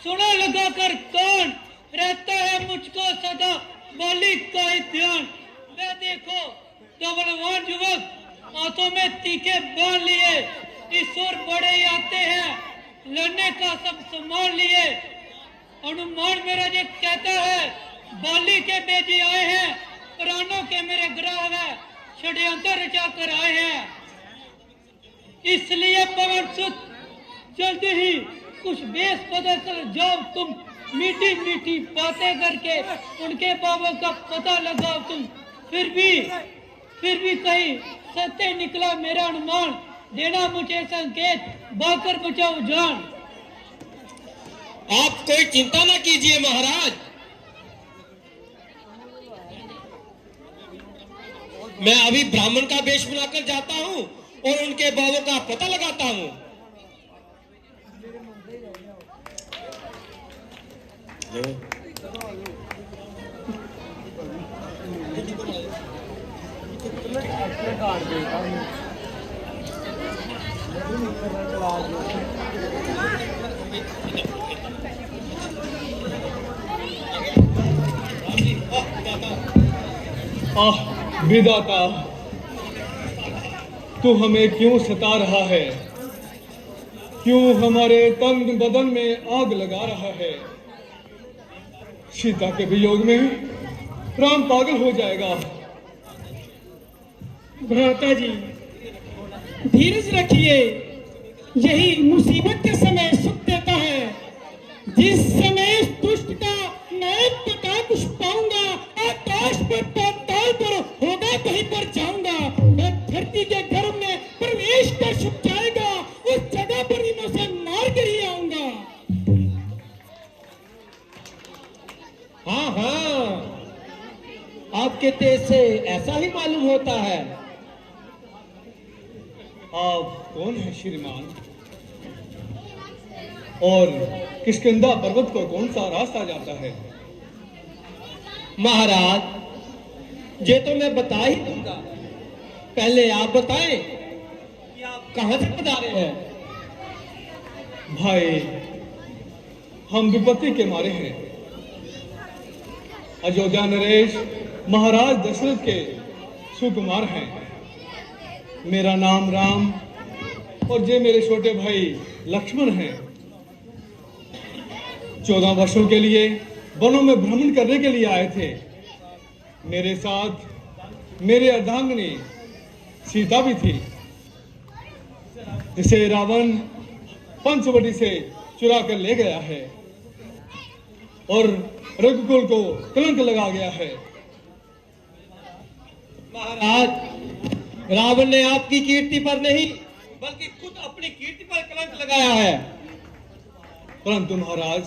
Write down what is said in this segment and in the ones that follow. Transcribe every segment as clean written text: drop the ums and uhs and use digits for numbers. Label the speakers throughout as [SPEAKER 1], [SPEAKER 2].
[SPEAKER 1] सुना लगा कर कान, रहता है मुझको सदा बाली का ही ध्यान। मैं देखो तो बलवान युवक हाथों में तीखे बांध लिए, इस ओर बड़े ही आते हैं, लड़ने का सब सामान लिए। अनुमान मेरा ये कहता है, बाली के बेजी आए हैं, प्राणों के मेरे ग्राह है, षड्यंत्र रचा कर आए हैं। इसलिए पवन सुत जल्दी ही कुछ बेस बदल कर जाओ तुम, मीठी मीठी बातें करके उनके बाबों का पता लगाओ तुम। फिर भी कहीं सत्य निकला मेरा अनुमान, देना मुझे संकेत, बाकर बचाओ जान।
[SPEAKER 2] आप कोई चिंता न कीजिए महाराज, मैं अभी ब्राह्मण का वेश बनाकर जाता हूँ और उनके बाबों का पता लगाता हूँ।
[SPEAKER 3] विधाता, तू हमें क्यों सता रहा है? क्यों हमारे तन बदन में आग लगा रहा है? सीता के वियोग में राम पागल हो जाएगा।
[SPEAKER 4] भ्राता जी धीरज रखिए, यही मुसीबत के समय सुख देता है। जिस समय दुष्ट का मैं पता कुछ पाऊंगा, आकाश पर पाताल पर होगा कहीं पर जाऊंगा, मैं धरती के गर्भ में प्रवेश कर छुप जाएगा, उस जगह पर ही मैं उसे मार कर ही आऊंगा।
[SPEAKER 2] हाँ हाँ, आपके तेज से ऐसा ही मालूम होता है।
[SPEAKER 3] आप कौन है श्रीमान? और किष्किंधा पर्वत को कौन सा रास्ता जाता है?
[SPEAKER 2] महाराज ये तो मैं बता ही दूंगा, पहले आप बताएं कि आप कहां से पधारे हैं।
[SPEAKER 3] भाई, हम विपत्ति के मारे हैं। अयोध्या नरेश महाराज दशरथ के सुकुमार हैं। मेरा नाम राम और ये मेरे छोटे भाई लक्ष्मण हैं। 14 वर्षों के लिए वनों में भ्रमण करने के लिए आए थे। मेरे साथ मेरे अर्धांगिनी सीता भी थी, जिसे रावण पंचवटी से चुरा कर ले गया है और रघुकुल को कलंक लगा गया है।
[SPEAKER 2] महाराज रावण ने आपकी कीर्ति पर नहीं बल्कि खुद अपनी कीर्ति पर कलंक लगाया है।
[SPEAKER 3] परंतु महाराज,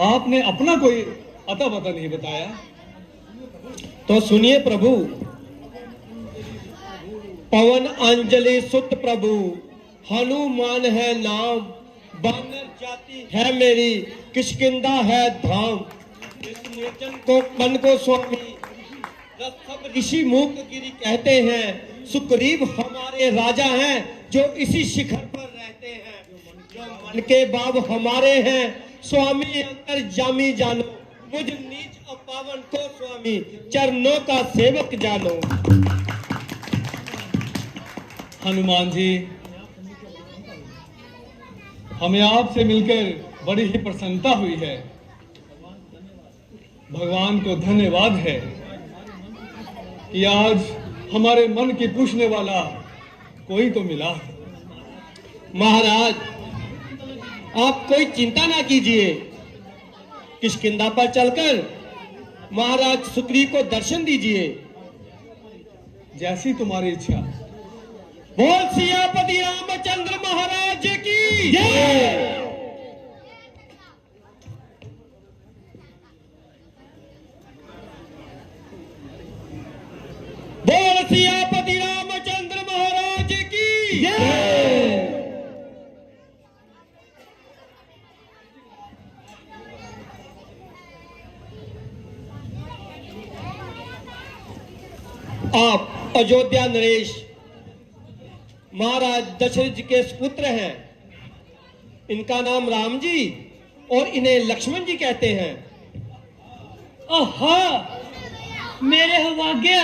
[SPEAKER 3] आपने अपना कोई अता पता नहीं बताया।
[SPEAKER 2] तो सुनिए प्रभु, पवन अंजलि सुत प्रभु, हनुमान है नाम, बानर जाति है मेरी, किष्किंधा है धाम। इस निर्जन को मन को स्वामी, सब ऋषि मूक गिरी कहते हैं। सुग्रीव हमारे राजा हैं जो इसी शिखर पर रहते हैं। जो मन के बाब हमारे हैं, स्वामी अंतर्यामी जानो, मुझ नीच अपावन को स्वामी, चरणों का सेवक जानो।
[SPEAKER 3] हनुमान जी, हमें आपसे मिलकर बड़ी ही प्रसन्नता हुई है। भगवान को धन्यवाद है कि आज हमारे मन की पूछने वाला कोई तो मिला।
[SPEAKER 2] महाराज आप कोई चिंता ना कीजिए, किष्किंधा पर चलकर महाराज सुग्रीव को दर्शन दीजिए।
[SPEAKER 3] जैसी तुम्हारी इच्छा।
[SPEAKER 2] बोल सियापति रामचंद्र महाराज की जय। बोल सियापति रामचंद्र महाराज की जय। आप अयोध्या नरेश महाराज दशरथ जी के पुत्र हैं। इनका नाम राम जी और इन्हें लक्ष्मण जी कहते हैं।
[SPEAKER 1] आहा, मेरे भाग्य,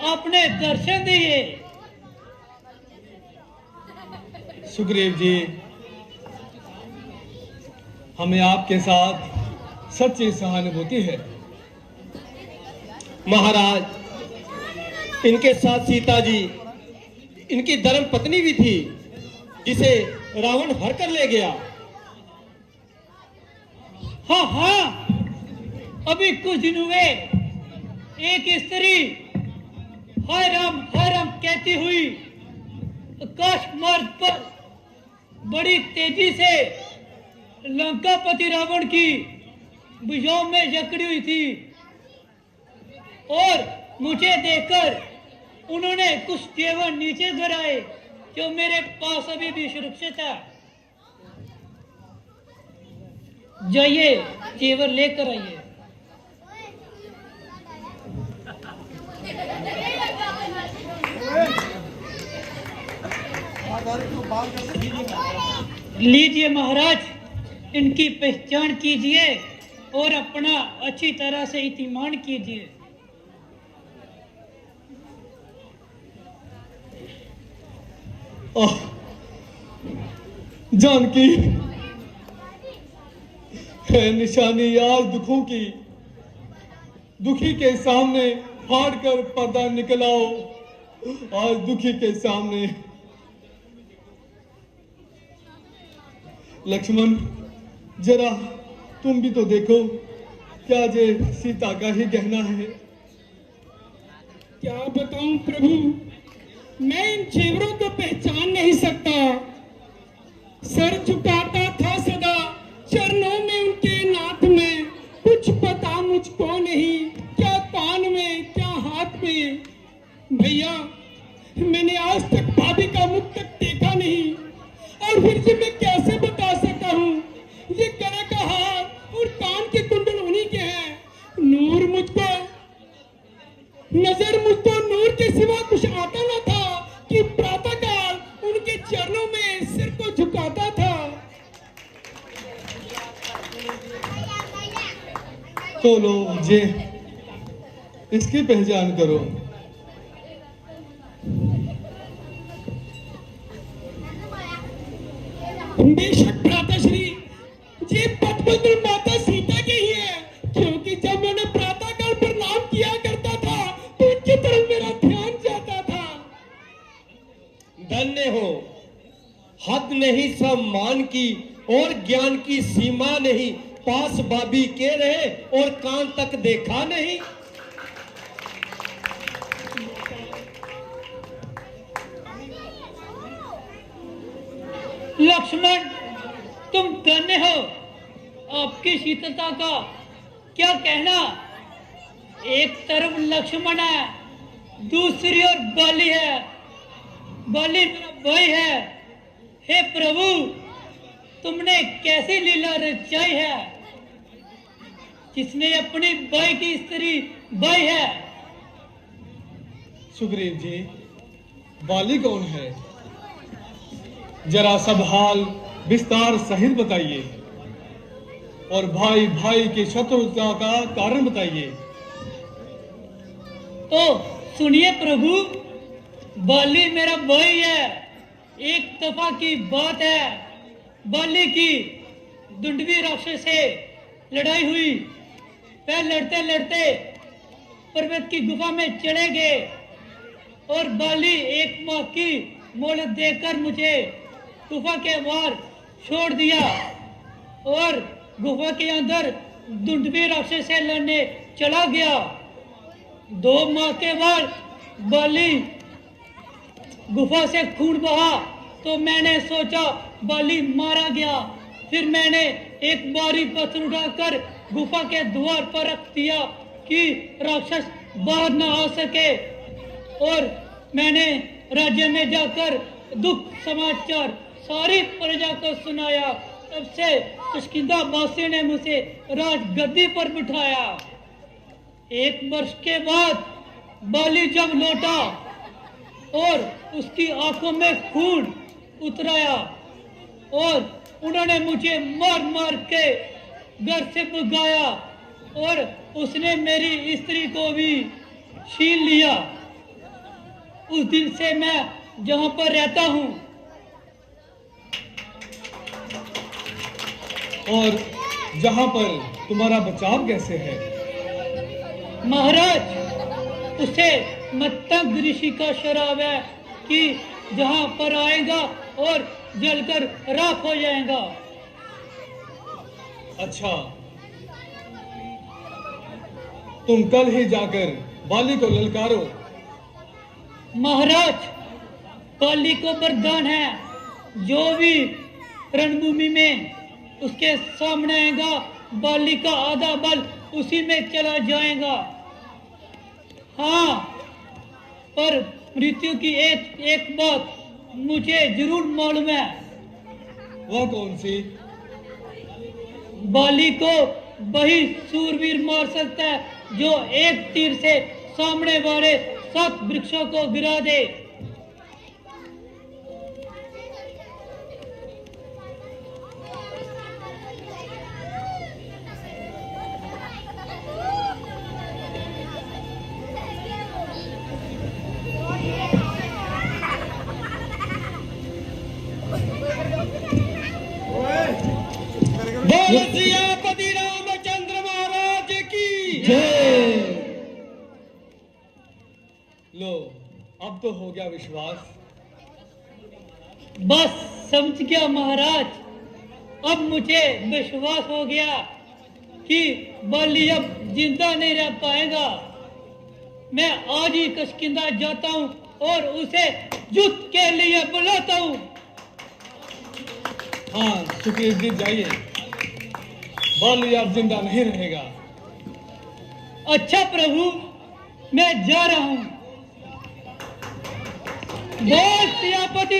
[SPEAKER 1] आपने दर्शन दिए।
[SPEAKER 3] सुग्रीव जी, हमें आपके साथ सच्ची सहानुभूति है।
[SPEAKER 2] महाराज, इनके साथ सीता जी, इनकी धर्म पत्नी भी थी, जिसे रावण हर कर ले गया।
[SPEAKER 1] हाँ हाँ, अभी कुछ दिन हुए एक स्त्री हाय राम कहती हुई आकाश मार्ग पर बड़ी तेजी से लंकापति रावण की भुजाओं में जकड़ी हुई थी और मुझे देखकर उन्होंने कुछ जेवर नीचे गिराए जो मेरे पास अभी भी सुरक्षित है। जाइए, जेवर लेकर आइए। लीजिए महाराज, इनकी पहचान कीजिए और अपना अच्छी तरह से इत्मीनान कीजिए।
[SPEAKER 3] जानकी है निशानी आज दुखों की, दुखी के सामने फाड़ कर पर्दा निकलाओ। आज दुखी के सामने लक्ष्मण, जरा तुम भी तो देखो, क्या ये सीता का ही गहना है।
[SPEAKER 4] क्या बताऊं प्रभु, मैं इन जेवरों को पहचान नहीं सकता। सर झुकाता था सदा चरणों में उनके, नाथ में कुछ पता मुझको नहीं, क्या कान में क्या हाथ में। भैया, मैंने आज तक भाभी का मुख तक देखा नहीं, और फिर से मैं कैसे बता सकता हूँ ये गले का हार और कान के कुंडल उन्हीं के हैं। नूर मुझको, नजर मुझको नूर के सिवा कुछ आता न था कि प्रातःकाल उनके चरणों में सिर को झुकाता था।
[SPEAKER 3] तो लो जे, इसकी पहचान करो।
[SPEAKER 4] बेशक भ्राताश्री, ये पद्मश्री माता सीता के ही है, क्योंकि जब मैंने प्रातःकाल प्रणाम किया करता था तो उनकी तरफ मेरा ध्यान जाता था।
[SPEAKER 2] धन्य हो, हद नहीं सम्मान की और ज्ञान की सीमा नहीं, पास भाभी के रहे और कान तक देखा नहीं।
[SPEAKER 1] लक्ष्मण, तुम धन्य हो, आपकी शीतलता का क्या कहना। एक तरफ लक्ष्मण है, दूसरी ओर बाली है। बाली मेरा भाई है। हे प्रभु, तुमने कैसी लीला रचाई है, जिसने अपनी भाई की स्त्री भाई है।
[SPEAKER 3] सुग्रीव जी, बाली कौन है? जरा सब हाल विस्तार सहित बताइए और भाई भाई की शत्रुता का कारण बताइए।
[SPEAKER 1] तो सुनिए प्रभु, बाली मेरा भाई है। एक दफा की बात है, बाली की दुंडवी राक्षस से लड़ाई हुई। वह लड़ते लड़ते पर्वत की गुफा में चले गए और बाली एक माँ की मोहलत देकर मुझे गुफा के बाहर छोड़ दिया और गुफा के अंदर दुंडवी राक्षस से लड़ने चला गया। 2 माह के बाद बाली गुफा से खून बहा तो मैंने सोचा बाली मारा गया। फिर मैंने एक भारी पत्थर उठाकर गुफा के द्वार पर रख दिया कि राक्षस बाहर न आ सके, और मैंने राज्य में जाकर दुख समाचार सारी प्रजा को सुनाया। तब से किष्किंधा वासी ने मुझे राज गद्दी पर बिठाया। 1 वर्ष के बाद बाली जब लौटा और उसकी आंखों में खून उतराया और उन्होंने मुझे मार मार के घर से भगाया और उसने मेरी स्त्री को भी छीन लिया। उस दिन से मैं जहां पर रहता हूं।
[SPEAKER 3] और जहां पर तुम्हारा बचाव कैसे है?
[SPEAKER 1] महाराज, उसे मत्तंग ऋषि का शराब है कि जहां पर आएगा और जलकर राख हो जाएगा।
[SPEAKER 3] अच्छा, तुम कल ही जाकर बाली को ललकारो।
[SPEAKER 1] महाराज, बाली को वरदान है, जो भी रणभूमि में उसके सामने आएगा, बाली का आधा बल उसी में चला जाएगा। हाँ, पर मृत्यु की एक बात मुझे जरूर मालूम है।
[SPEAKER 3] वह कौन सी?
[SPEAKER 1] बाली को वही सूरवीर मार सकता है जो एक तीर से सामने वाले 7 वृक्षों को गिरा दे।
[SPEAKER 2] बोल सियापति रामचंद्र महाराज की
[SPEAKER 4] जय।
[SPEAKER 3] लो, अब तो हो गया विश्वास।
[SPEAKER 1] बस समझ गया महाराज, अब मुझे विश्वास हो गया कि बाली अब जिंदा नहीं रह पाएगा। मैं आज ही किष्किंधा जाता हूँ और उसे युद्ध के लिए बुलाता हूँ।
[SPEAKER 3] हाँ, सुग्रीव जी जाइए, बाली अब जिंदा नहीं रहेगा।
[SPEAKER 1] अच्छा प्रभु, मैं जा रहा हूँ। बोल सियापति